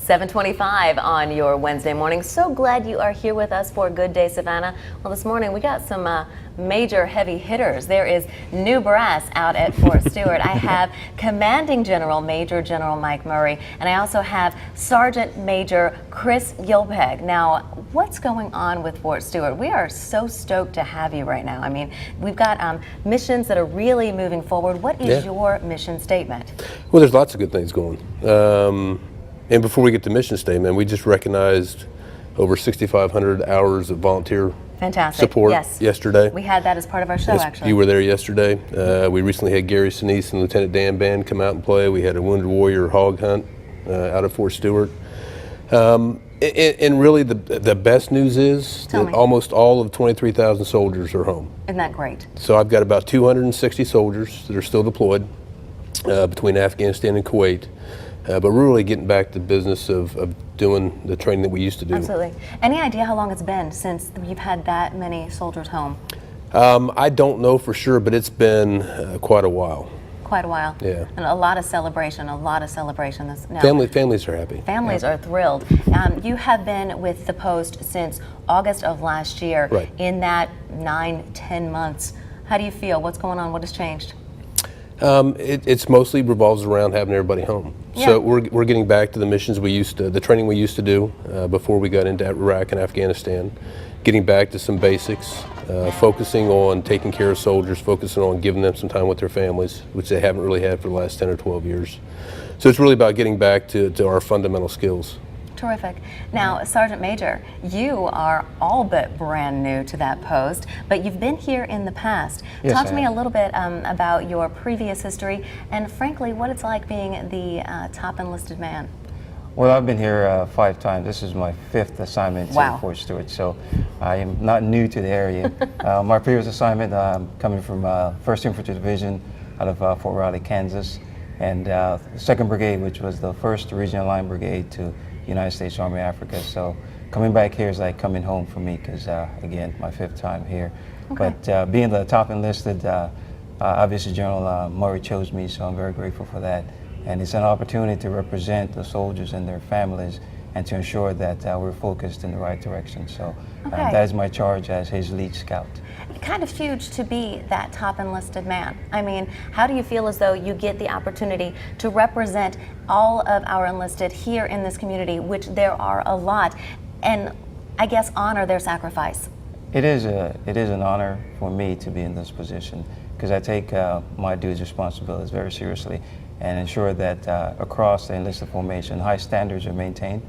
7:25 on your Wednesday morning. So glad you are here with us for Good Day Savannah. Well, this morning we got some major heavy hitters. There is new brass out at Fort Stewart. I have Commanding General Major General Mike Murray, and I also have Sergeant Major Chris Gilpin. Now, what's going on with Fort Stewart? We are so stoked to have you right now. I mean, we've got missions that are really moving forward. What is your mission statement? Well, there's lots of good things going. And before we get to mission statement, we just recognized over 6,500 hours of volunteer support yesterday. We had that as part of our show, actually. You were there yesterday. We recently had Gary Sinise and Lieutenant Dan Band come out and play. We had a Wounded Warrior hog hunt out of Fort Stewart. And really the best news is that almost all of 23,000 soldiers are home. Isn't that great? So I've got about 260 soldiers that are still deployed between Afghanistan and Kuwait. But we're really getting back to business of doing the training that we used to do. Absolutely. Any idea how long it's been since you've had that many soldiers home? I don't know for sure, but it's been quite a while. Quite a while. Yeah. And a lot of celebration, Families are happy. Families are thrilled. You have been with the post since August of last year. Right. In that 9-10 months. How do you feel? What's going on? What has changed? It's mostly revolves around having everybody home. Yeah. So we're getting back to the missions the training we used to do before we got into Iraq and Afghanistan. Getting back to some basics, focusing on taking care of soldiers, focusing on giving them some time with their families, which they haven't really had for the last 10 or 12 years. So it's really about getting back to our fundamental skills. Terrific. Now, Sergeant Major, you are all but brand new to that post, but you've been here in the past. Yes, Talk to me a little bit about your previous history and, frankly, what it's like being the top enlisted man. Well, I've been here 5 times. This is my 5th assignment to Fort Stewart, so I am not new to the area. My previous assignment, coming from 1st Infantry Division out of Fort Riley, Kansas, and 2nd Brigade, which was the 1st Regional Line Brigade to United States Army Africa. So coming back here is like coming home for me because, again, my 5th time here. Okay. But being the top enlisted, obviously General Murray chose me, so I'm very grateful for that. And it's an opportunity to represent the soldiers and their families and to ensure that we're focused in the right direction. So that is my charge as his lead scout. Kind of huge to be that top enlisted man. I mean, how do you feel as though you get the opportunity to represent all of our enlisted here in this community, which there are a lot, and I guess honor their sacrifice? It is an honor for me to be in this position because I take my duties and responsibilities very seriously and ensure that across the enlisted formation, high standards are maintained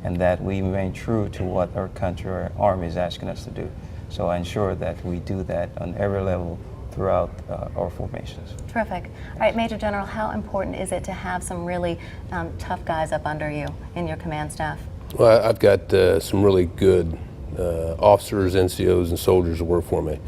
and that we remain true to what our country or Army is asking us to do. So I ensure that we do that on every level throughout our formations. Terrific. All right, Major General, how important is it to have some really tough guys up under you in your command staff? Well, I've got some really good officers, NCOs, and soldiers that work for me.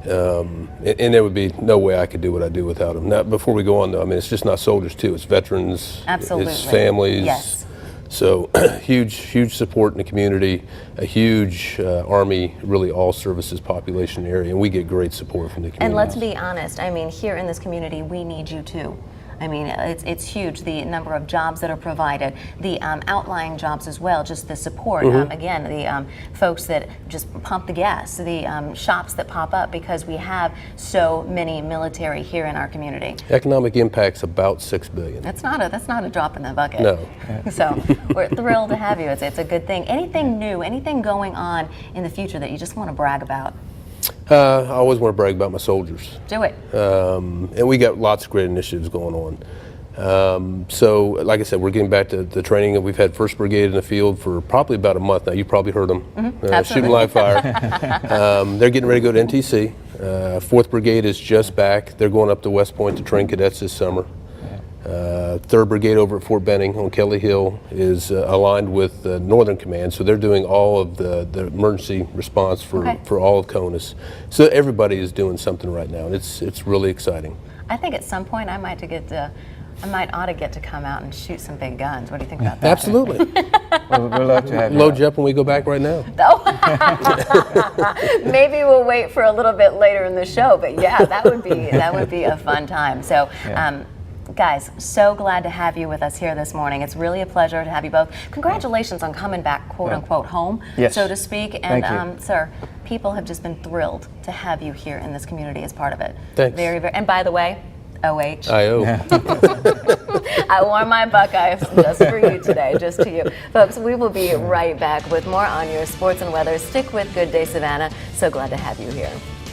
And there would be no way I could do what I do without them. Now, before we go on, though, I mean, it's just not soldiers, too. It's veterans. Absolutely. It's families. Yes. So huge support in the community, a huge Army, really all services population area, and we get great support from the community. And let's be honest, I mean, here in this community, we need you too. I mean, it's huge, the number of jobs that are provided, the outlying jobs as well, just the support. Again, the folks that just pump the gas, the shops that pop up because we have so many military here in our community. Economic impact's about $6 billion. That's not a drop in the bucket. No. So we're thrilled to have you. It's a good thing. Anything new, anything going on in the future that you just want to brag about? I always want to brag about my soldiers. Do it. And we got lots of great initiatives going on. So, like I said, we're getting back to the training that we've had 1st Brigade in the field for probably about a month now. You probably heard them shooting live fire. They're getting ready to go to NTC. 4th Brigade is just back. They're going up to West Point to train cadets this summer. 3rd Brigade over at Fort Benning on Kelly Hill is aligned with Northern Command, so they're doing all of the emergency response for all of CONUS. So everybody is doing something right now, and it's really exciting. I think at some point I might ought to get to come out and shoot some big guns. What do you think about that? Absolutely. We'd love to have you. Load you up when we go back right now. Maybe we'll wait for a little bit later in the show, but yeah, that would be a fun time. So. Guys, so glad to have you with us here this morning. It's really a pleasure to have you both. Congratulations on coming back, quote unquote, home, Yes. so to speak. Thank And you. sir, people have just been thrilled to have you here in this community as part of it. Thanks. Very, very. And by the way, OH. I.O. I wore my Buckeyes just for you today, just to you. Folks, we will be right back with more on your sports and weather. Stick with Good Day Savannah. So glad to have you here.